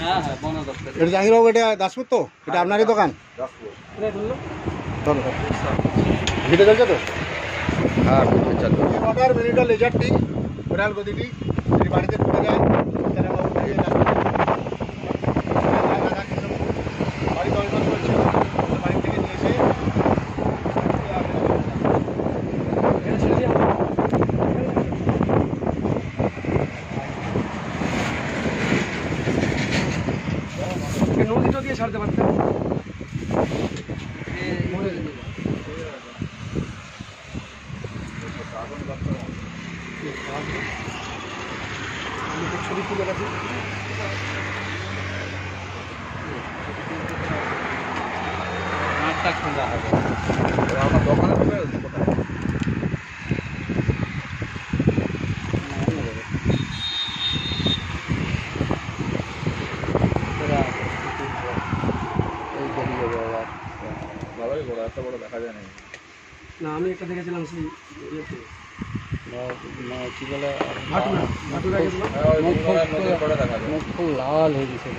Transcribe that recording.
হ্যাঁ হ্যাঁ বন দপ্তর। এটা জাহাঙ্গীরবাবু, এটা দাসপুর তো? এটা আপনারই দোকান? ভিডিও চলছে তো? হ্যাঁ ভিডিও চালু। অর্ডার মিনিটার লেজারটি বিড়াল গদিটি যদি বাড়িতে পড়ে যায় তাহলে আমরা উঠিয়ে বাড়ি দরকার করছে, বাড়ি থেকে নিয়ে এসে নদীটা দিয়ে ছাড়তে পারতেন। ছবি তুলে গেছে খোঁজা হবে আমার দোকানে ভালোই বড়, এত বড় দেখা যায় না। আমি একটা দেখেছিলাম সেই কি বলে মুখ খুব লাল হয়ে গেছে।